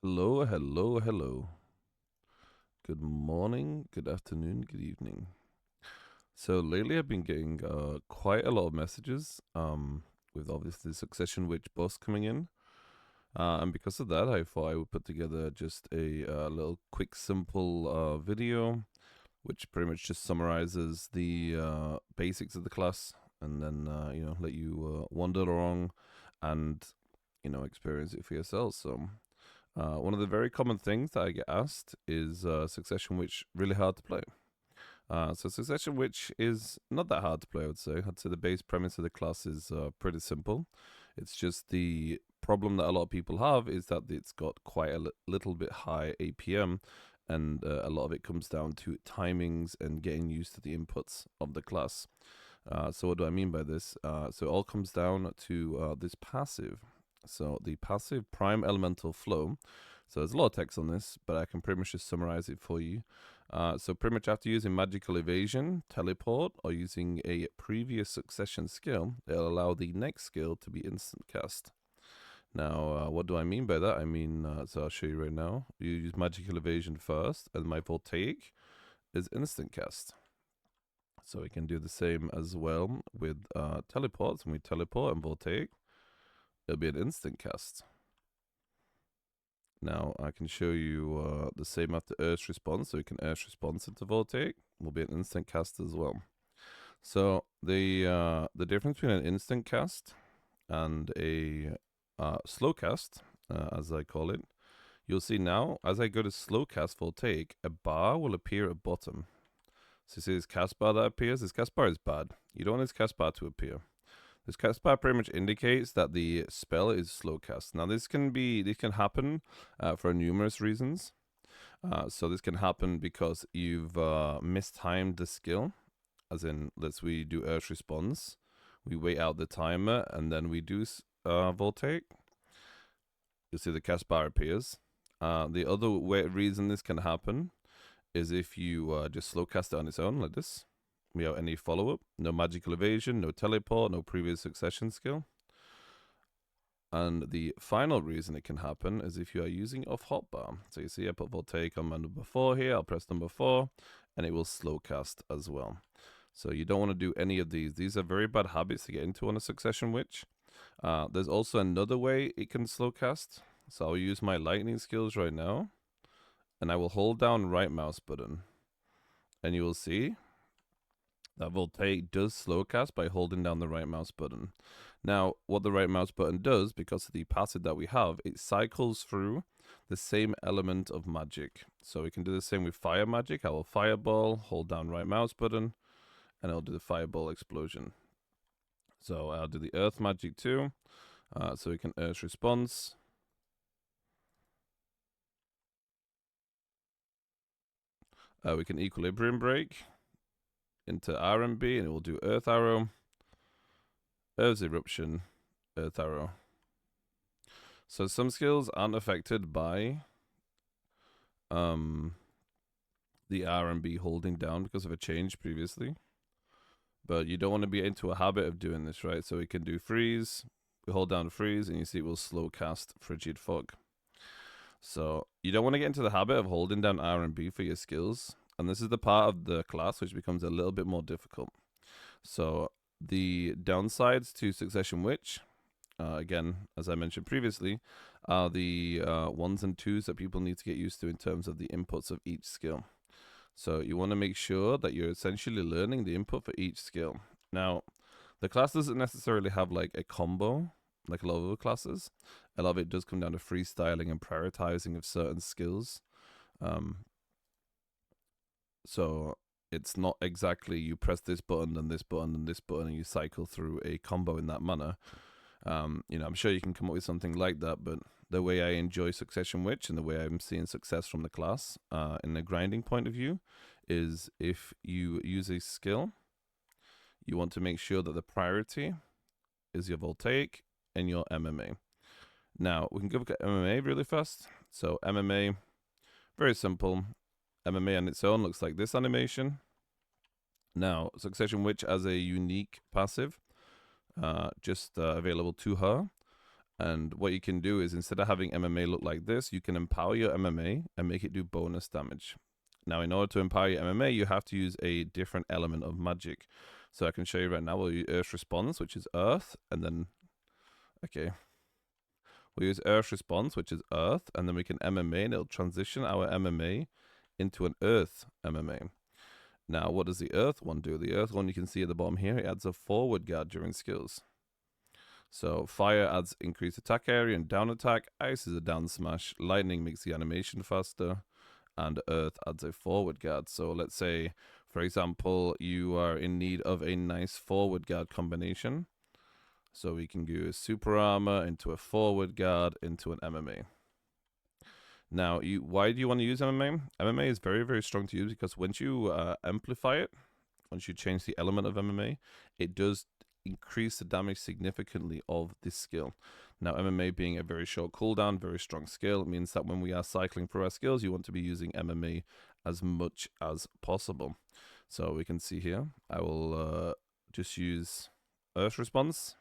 Hello, hello, hello. Good morning, good afternoon, good evening. So lately I've been getting quite a lot of messages with obviously Succession Witch boss coming in. And because of that, I thought I would put together just a little quick, simple video, which pretty much just summarizes the basics of the class and then, let you wander along and, experience it for yourselves. So, one of the very common things that I get asked is Succession Witch really hard to play? So Succession Witch is not that hard to play, I would say. I'd say the base premise of the class is pretty simple. It's just the problem that a lot of people have is that it's got quite a little bit high APM, and a lot of it comes down to timings and getting used to the inputs of the class. So what do I mean by this? So it all comes down to this passive. So the passive Prime Elemental Flow. So there's a lot of text on this, but I can pretty much just summarize it for you. So pretty much after using Magical Evasion, Teleport, or using a previous Succession skill, it'll allow the next skill to be instant cast. Now, what do I mean by that? I mean, so I'll show you right now. You use Magical Evasion first, and my Voltaic is instant cast. So we can do the same as well with teleports. When we teleport and Voltaic, it'll be an instant cast. Now I can show you the same after Earth's Response. So you can Earth's Response into Voltaic. Will be an instant cast as well. So the difference between an instant cast and a slow cast, as I call it, you'll see now as I go to slow cast Voltaic, a bar will appear at bottom. So you see this cast bar that appears? This cast bar is bad. You don't want this cast bar to appear. This cast bar pretty much indicates that the spell is slow cast. Now this can happen for numerous reasons. So this can happen because you've mistimed the skill, as in we do Earth Response, we wait out the timer, and then we do Voltaic. You'll see the cast bar appears. The other reason this can happen is if you just slow cast it on its own like this, without any follow-up, no Magical Evasion, no teleport, no previous Succession skill. And the final reason it can happen is if you are using off hotbar. So you see I put Voltaic on my number 4 here, I'll press number 4, and it will slow cast as well. So you don't want to do any of these. These are very bad habits to get into on a Succession Witch. There's also another way it can slow cast. So I'll use my lightning skills right now, and I will hold down right mouse button. And you will see that Voltaic does slow cast by holding down the right mouse button. Now, what the right mouse button does, because of the passive that we have, it cycles through the same element of magic. So we can do the same with fire magic. I will fireball, hold down right mouse button, and I'll do the fireball explosion. So I'll do the earth magic too. So we can Earth Response. We can Equilibrium Break into RMB, and it will do Earth Arrow, Earth's Eruption, Earth Arrow. So some skills aren't affected by the RMB holding down because of a change previously. But you don't want to be into a habit of doing this, right? So we can do freeze, we hold down freeze, and you see it will slow cast Frigid Fog. So you don't want to get into the habit of holding down RMB for your skills. And this is the part of the class which becomes a little bit more difficult. So the downsides to Succession Witch, again, as I mentioned previously, are the 1s and 2s that people need to get used to in terms of the inputs of each skill. So you want to make sure that you're essentially learning the input for each skill. Now, the class doesn't necessarily have like a combo like a lot of other classes. A lot of it does come down to freestyling and prioritizing of certain skills. So it's not exactly you press this button and this button and this button and you cycle through a combo in that manner. I'm sure you can come up with something like that, but the way I enjoy Succession Witch and the way I'm seeing success from the class in the grinding point of view is if you use a skill, you want to make sure that the priority is your Voltaic and your MMA. Now, we can go look at MMA really fast. So MMA, very simple. MMA on its own looks like this animation. Now, Succession Witch as a unique passive, just available to her. And what you can do is, instead of having MMA look like this, you can empower your MMA and make it do bonus damage. Now, in order to empower your MMA, you have to use a different element of magic. So I can show you right now. We'll use Earth Response, which is Earth, and then, okay. We'll use Earth Response, which is Earth, and then we can MMA, and it'll transition our MMA into an Earth MMA. Now, what does the Earth one do? The Earth one, you can see at the bottom here, it adds a forward guard during skills. So fire adds increased attack area and down attack, ice is a down smash, lightning makes the animation faster, and earth adds a forward guard. So let's say, for example, you are in need of a nice forward guard combination. So we can do a super armor into a forward guard into an MMA. Now, why do you want to use MMA? MMA is very, very strong to use because once you amplify it, once you change the element of MMA, it does increase the damage significantly of this skill. Now, MMA being a very short cooldown, very strong skill, it means that when we are cycling through our skills, you want to be using MMA as much as possible. So we can see here, I will just use Earth Response,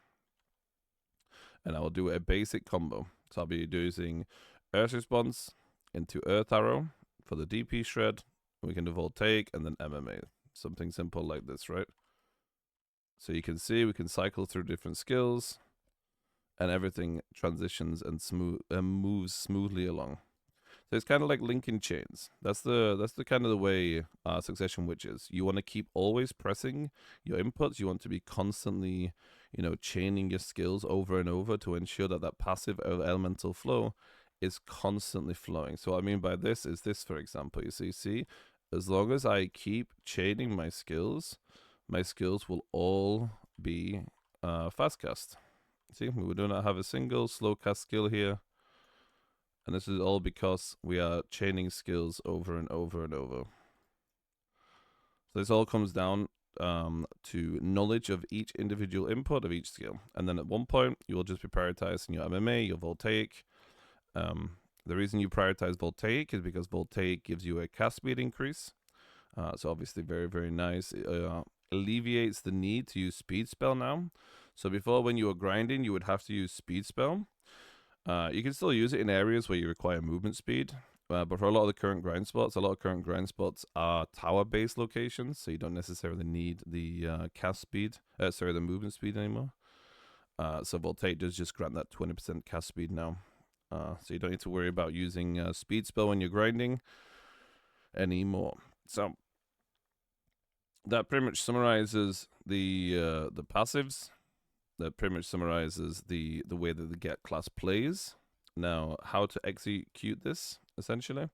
and I will do a basic combo. So I'll be using Earth Response into Earth Arrow for the DP shred. We can do Voltaic and then MMA. Something simple like this, right? So you can see we can cycle through different skills, and everything transitions and moves smoothly along. So it's kind of like linking chains. That's the kind of the way Succession Witch is. You want to keep always pressing your inputs. You want to be constantly, chaining your skills over and over to ensure that that passive elemental flow is constantly flowing. So what I mean by this is this, for example. You see, as long as I keep chaining my skills will all be fast cast. See, we do not have a single slow cast skill here. And this is all because we are chaining skills over and over and over. So this all comes down to knowledge of each individual input of each skill. And then at one point, you will just be prioritizing your MMA, your Voltaic. The reason you prioritize Voltaic is because Voltaic gives you a cast speed increase. So obviously very, very nice. It alleviates the need to use speed spell now. So before, when you were grinding, you would have to use speed spell. You can still use it in areas where you require movement speed. But for a lot of the current grind spots, are tower-based locations, so you don't necessarily need the the movement speed anymore. So Voltaic does just grant that 20% cast speed now. So you don't need to worry about using speed spell when you're grinding anymore. So that pretty much summarizes the passives. That pretty much summarizes the way that the get class plays. Now, how to execute this, essentially.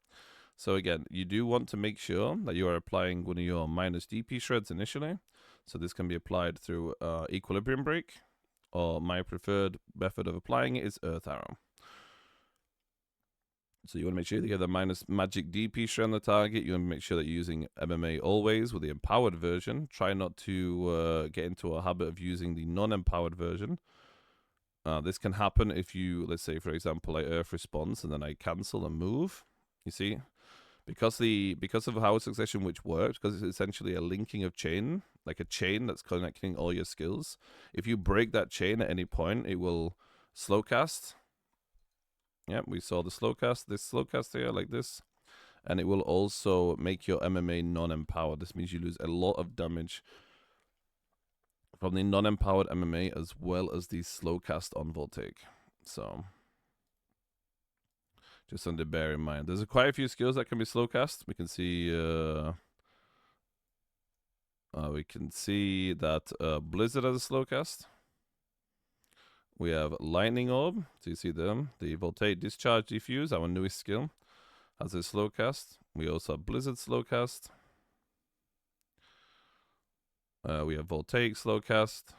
So again, you do want to make sure that you are applying one of your minus DP shreds initially. So this can be applied through Equilibrium Break, or my preferred method of applying it is Earth Arrow. So you want to make sure that you have the minus magic DP shred on the target. You want to make sure that you're using MMA always with the empowered version. Try not to get into a habit of using the non-empowered version. This can happen if you, let's say, for example, I Earth Response and then I cancel and move. You see? Because of how Succession Witch works, because it's essentially a linking of chain, like a chain that's connecting all your skills. If you break that chain at any point, it will slow cast. Yep, we saw the slow cast, this slow cast here, like this. And it will also make your MMA non-empowered. This means you lose a lot of damage from the non-empowered MMA as well as the slow cast on Voltaic. So just something to bear in mind. There's quite a few skills that can be slow cast. We can see that Blizzard has a slow cast. We have Lightning Orb. So you see them. The Voltaic Discharge Diffuse, our newest skill, has a slow cast. We also have Blizzard slow cast. We have Voltaic slow cast.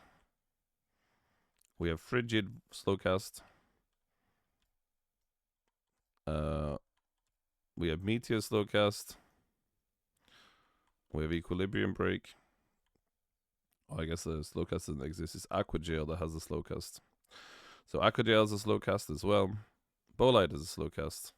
We have Frigid slow cast. We have Meteor slow cast. We have Equilibrium Break. Oh, I guess the slow cast doesn't exist. It's Aqua Jail that has the slow cast. So Aqua Jail is a slow cast as well. Bolide is a slow cast.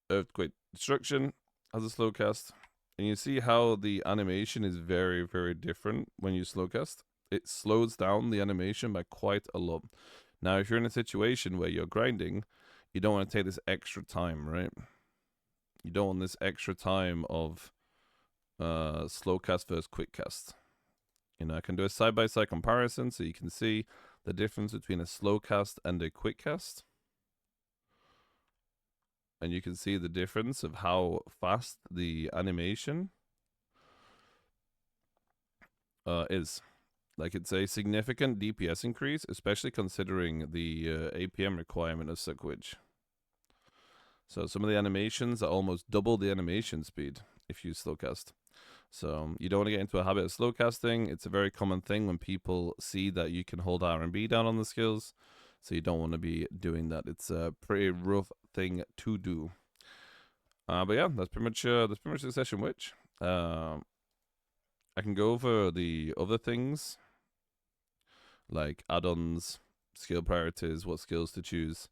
Earthquake Destruction has a slow cast. And you see how the animation is very, very different when you slow cast. it slows down the animation by quite a lot. Now, if you're in a situation where you're grinding, you don't want to take this extra time, right? You don't want this extra time of slow cast versus quick cast. You know, I can do a side-by-side comparison so you can see the difference between a slow cast and a quick cast. And you can see the difference of how fast the animation is. Like, it's a significant DPS increase, especially considering the APM requirement of Suckwitch. So some of the animations are almost double the animation speed if you slow cast. So you don't want to get into a habit of slow casting. It's a very common thing when people see that you can hold R&B down on the skills. So you don't want to be doing that. It's a pretty rough thing to do. But yeah, that's pretty much the session. Which I can go over the other things like add-ons, skill priorities, what skills to choose.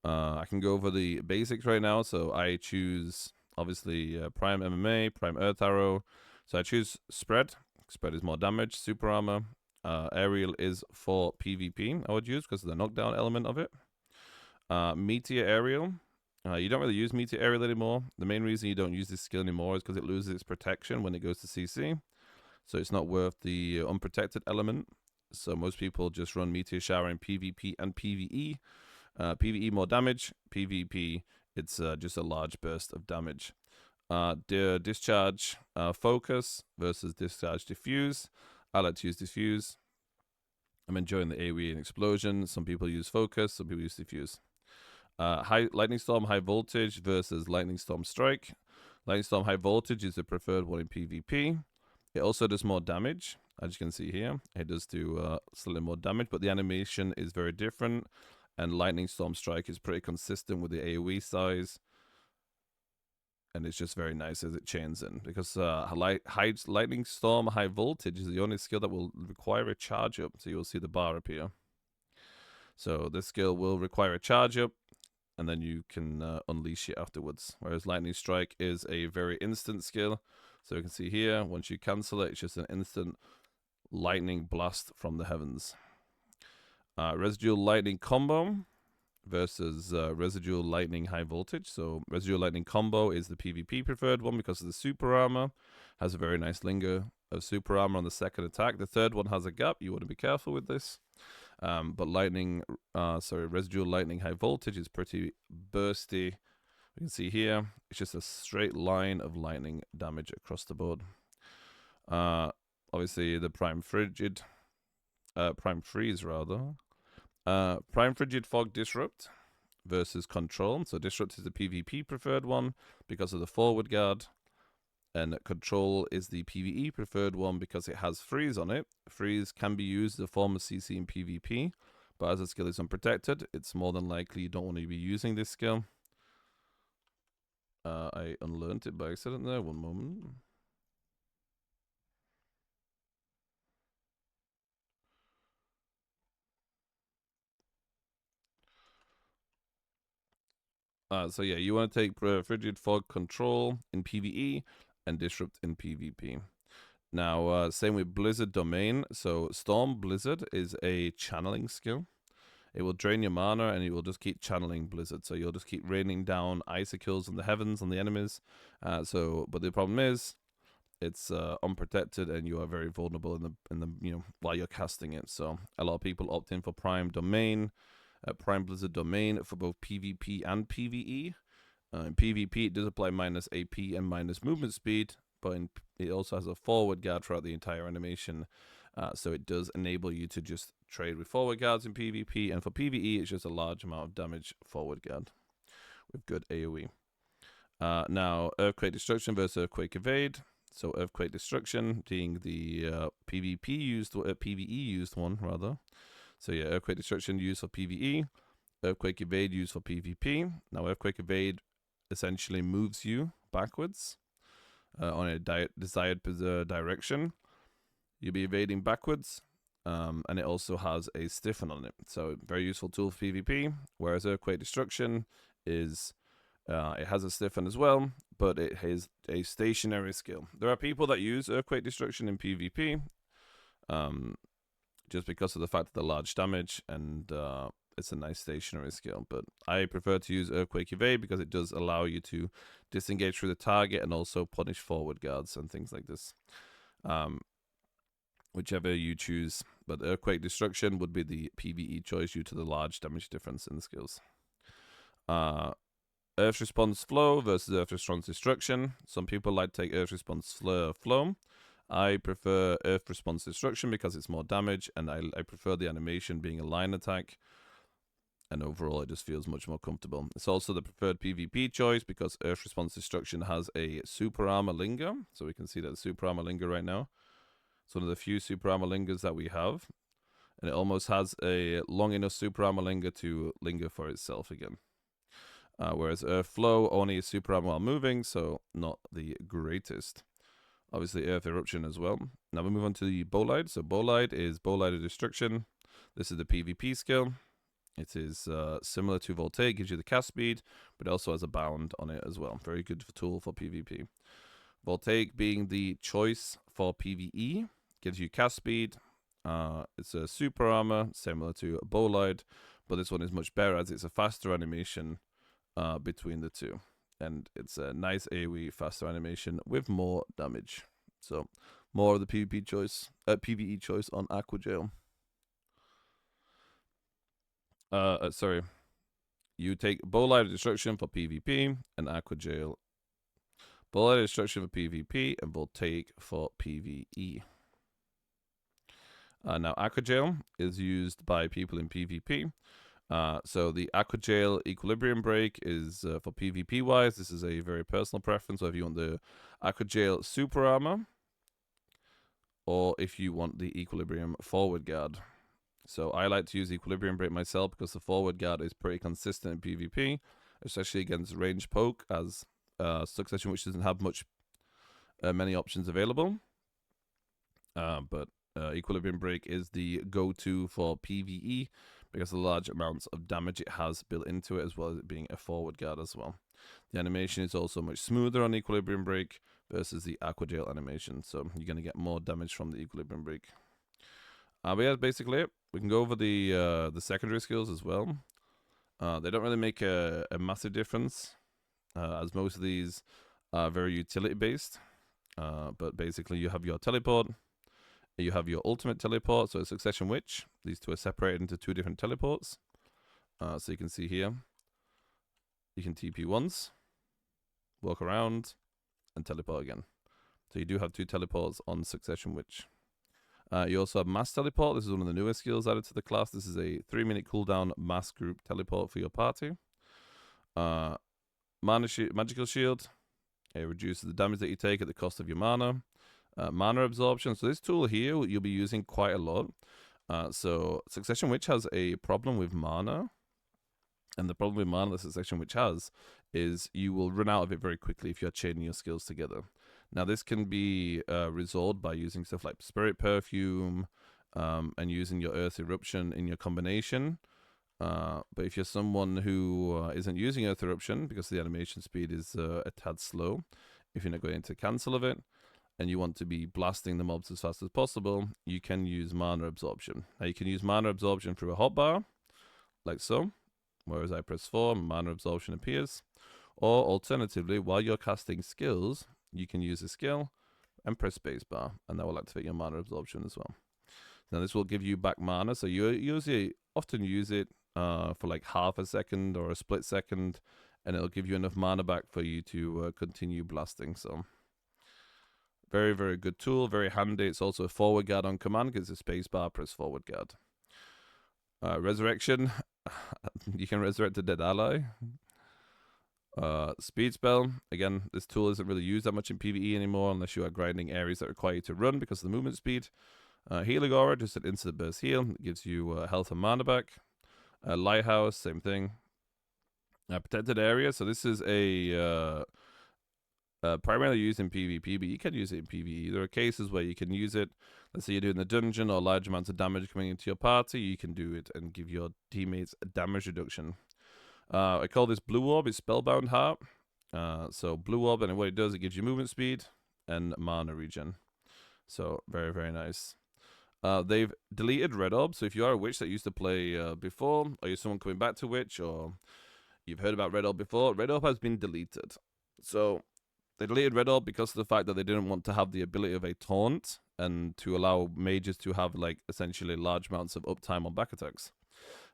I can go over the basics right now. So I choose obviously Prime MMA, Prime Earth Arrow. So I choose Spread. Spread is more damage. Super Armor. Aerial is for PvP. I would use because of the knockdown element of it. Meteor Aerial. You don't really use Meteor Aerial anymore. The main reason you don't use this skill anymore is because it loses its protection when it goes to CC. So it's not worth the unprotected element. So most people just run Meteor Shower in PvP and PvE. PvE more damage. PvP, it's just a large burst of damage. Discharge Focus versus Discharge Diffuse. I like to use Diffuse. I'm enjoying the AoE and Explosion. Some people use Focus, some people use Diffuse. Lightning Storm High Voltage versus Lightning Storm Strike. Lightning Storm High Voltage is the preferred one in PvP. It also does more damage, as you can see here. It does do slightly more damage, but the animation is very different. And Lightning Storm Strike is pretty consistent with the AoE size. And it's just very nice as it chains in. Because Lightning Storm High Voltage is the only skill that will require a charge up. So you'll see the bar appear. So this skill will require a charge up. And then you can unleash it afterwards. Whereas Lightning Strike is a very instant skill. So you can see here, once you cancel it, it's just an instant lightning blast from the heavens. Residual Lightning Combo versus Residual Lightning High Voltage. So Residual Lightning Combo is the PvP preferred one because of the Super Armor. Has a very nice linger of Super Armor on the second attack. The third one has a gap. You want to be careful with this. But Residual Lightning High Voltage is pretty bursty. You can see here, it's just a straight line of lightning damage across the board. Obviously, the Prime Freeze rather. Prime Frigid Fog Disrupt versus Control. So Disrupt is the PvP preferred one because of the forward guard. And Control is the PvE preferred one because it has Freeze on it. Freeze can be used as a form of CC in PvP. But as the skill is unprotected, it's more than likely you don't want to be using this skill. I unlearned it by accident there. One moment. So yeah, you want to take Frigid Fog Control in PvE and Disrupt in PvP. Now, same with Blizzard Domain. So Storm Blizzard is a channeling skill. It will drain your mana and it will just keep channeling Blizzard. So you'll just keep raining down icicles in the heavens on the enemies. But the problem is, it's unprotected and you are very vulnerable in the while you're casting it. So a lot of people opt in for Prime Domain, Prime Blizzard Domain for both PvP and PvE. In PvP, it does apply minus AP and minus movement speed, but it also has a forward guard throughout the entire animation. So it does enable you to just trade with forward guards in PvP, and for PvE, it's just a large amount of damage forward guard with good AoE. Now, Earthquake Destruction versus Earthquake Evade. So Earthquake Destruction being the PvE used one rather. So yeah, Earthquake Destruction used for PvE, Earthquake Evade used for PvP. Now Earthquake Evade essentially moves you backwards on a desired direction. You'll be evading backwards, and it also has a stiffen on it. So very useful tool for PvP, whereas Earthquake Destruction is, it has a stiffen as well, but it is a stationary skill. There are people that use Earthquake Destruction in PvP, just because of the fact of the large damage, and it's a nice stationary skill. But I prefer to use Earthquake Evade because it does allow you to disengage through the target and also punish forward guards and things like this. Whichever you choose. But Earthquake Destruction would be the PvE choice due to the large damage difference in the skills. Earth Response Flow versus Earth Response Destruction. Some people like to take Earth Response Flow. I prefer Earth Response Destruction because it's more damage, and I prefer the animation being a line attack. And overall, it just feels much more comfortable. It's also the preferred PvP choice because Earth Response Destruction has a Super Armor Linger. So we can see that Super Armor Linger right now. It's one of the few Super Armor Lingers that we have. And it almost has a long enough Super Armor Linger to linger for itself again. Whereas Earth Flow only is Super Armor while moving, so not the greatest. Obviously, Earth Eruption as well. Now we move on to the Bolide. So Bolide is Bolide of Destruction. This is the PvP skill. It is similar to Voltaic, gives you the cast speed, but also has a bound on it as well. Very good tool for PvP. Voltaic being the choice for PvE, gives you cast speed. It's a super armor, similar to Bolide, but this one is much better as it's a faster animation between the two. And it's a nice AoE faster animation with more damage. So more of the PvE choice on Aqua Jail. Sorry. You take Bolide of Destruction for PvP and Aqua Jail. Bolide of Destruction for PvP and Voltaic for PvE. Now Aqua Jail is used by people in PvP. So the Aqua Jail Equilibrium Break is for PvP wise. This is a very personal preference. So if you want the Aqua Jail Super Armor, or if you want the Equilibrium Forward Guard. So I like to use Equilibrium Break myself because the Forward Guard is pretty consistent in PvP, especially against range poke, as Succession Witch doesn't have many options available. But Equilibrium Break is the go-to for PvE because of the large amounts of damage it has built into it, as well as it being a forward guard as well. The animation is also much smoother on Equilibrium Break versus the Aqua Jail animation, so you're going to get more damage from the Equilibrium Break. But yeah, basically it. We can go over the secondary skills as well. They don't really make a massive difference, as most of these are very utility-based. But basically you have your teleport, you have your ultimate teleport, so a Succession Witch. These two are separated into two different teleports. So you can see here, you can TP once, walk around, and teleport again. So you do have two teleports on Succession Witch. You also have Mass Teleport. This is one of the newer skills added to the class. This is a 3-minute cooldown mass group teleport for your party. Magical Shield. It reduces the damage that you take at the cost of your mana. Mana Absorption. So this tool here you'll be using quite a lot. So Succession Witch has a problem with mana. And the problem with mana that Succession Witch has is you will run out of it very quickly if you're chaining your skills together. Now this can be resolved by using stuff like Spirit Perfume and using your Earth Eruption in your combination. But if you're someone who isn't using Earth Eruption because the animation speed is a tad slow, if you're not going to cancel of it, and you want to be blasting the mobs as fast as possible, you can use Mana Absorption. Now you can use Mana Absorption through a hotbar, like so, whereas I press 4, Mana Absorption appears. Or alternatively, while you're casting skills, you can use a skill and press spacebar, and that will activate your Mana Absorption as well. Now this will give you back mana, so you often use it for like half a second or a split second, and it'll give you enough mana back for you to continue blasting. So very, very good tool, very handy. It's also a forward guard on command because it's a spacebar, press forward guard. Resurrection, you can resurrect a dead ally. Speed spell, again, this tool isn't really used that much in PvE anymore unless you are grinding areas that require you to run because of the movement speed. Healing Aura, just an instant burst heal. It gives you health and mana back. Lighthouse, same thing. Protected area, so this is a primarily used in PvP, but you can use it in PvE. There are cases where you can use it. Let's say you're doing the dungeon or large amounts of damage coming into your party. You can do it and give your teammates a damage reduction. I call this Blue Orb. It's Spellbound Heart. So Blue Orb, and what it does, it gives you movement speed and mana regen. So very, very nice. They've deleted Red Orb, so if you are a witch that used to play before, or you're someone coming back to witch, or you've heard about Red Orb before, Red Orb has been deleted. So they deleted Red Orb because of the fact that they didn't want to have the ability of a taunt and to allow mages to have like essentially large amounts of uptime on back attacks.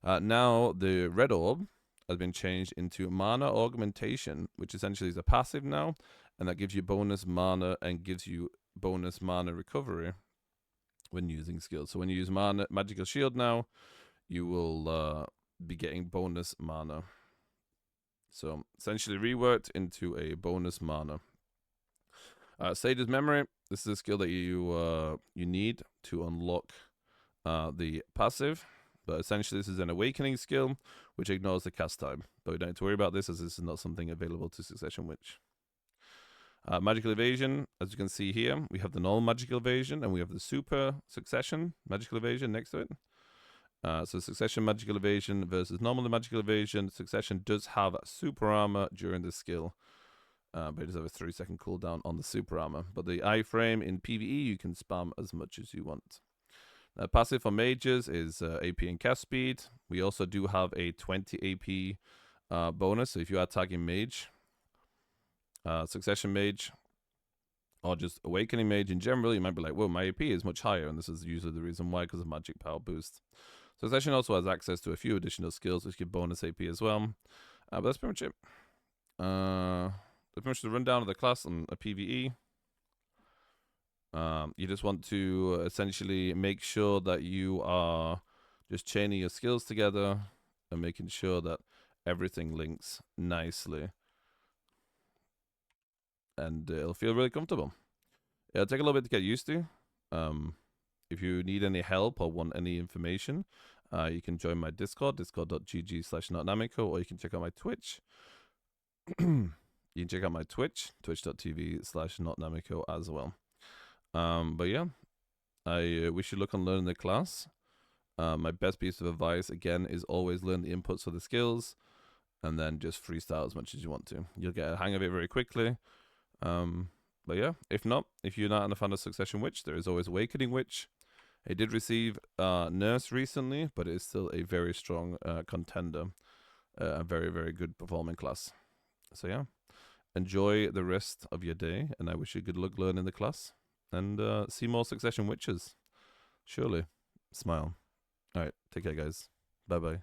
Now the Red Orb has been changed into Mana Augmentation, which essentially is a passive now, and that gives you bonus mana and gives you bonus mana recovery when using skills. So when you use mana Magical Shield now, you will be getting bonus mana. So essentially reworked into a bonus mana. Sage's Memory. This is a skill that you need to unlock the passive. But essentially, this is an awakening skill, which ignores the cast time. But we don't have to worry about this, as this is not something available to Succession Witch. Magical Evasion, as you can see here, we have the normal Magical Evasion, and we have the Super Succession Magical Evasion next to it. So Succession Magical Evasion versus normal Magical Evasion. Succession does have super armor during this skill, but it does have a 3-second cooldown on the super armor. But the iframe in PvE, you can spam as much as you want. Passive for mages is AP and cast speed. We also do have a 20 AP bonus. So if you are tagging mage, Succession mage, or just Awakening mage in general, you might be like, well, my AP is much higher. And this is usually the reason why, because of magic power boost. Succession also has access to a few additional skills which give bonus AP as well. But that's pretty much it. That's pretty much the rundown of the class and a PvE. You just want to essentially make sure that you are just chaining your skills together and making sure that everything links nicely. And it'll feel really comfortable. It'll take a little bit to get used to. If you need any help or want any information, you can join my Discord, discord.gg/notnamico, or you can check out my Twitch. You can check out my Twitch, twitch.tv/notnamico as well. But yeah, I wish you luck on learning the class. My best piece of advice, again, is always learn the inputs for the skills, and then just freestyle as much as you want to. You'll get a hang of it very quickly. But yeah, if not, if you're not a fan of Succession Witch, there is always Awakening Witch. It did receive Nurse recently, but it is still a very strong contender. A very, very good performing class. So yeah, enjoy the rest of your day, and I wish you good luck learning the class. And see more Succession Witches. Surely. Smile. Alright, take care, guys. Bye-bye.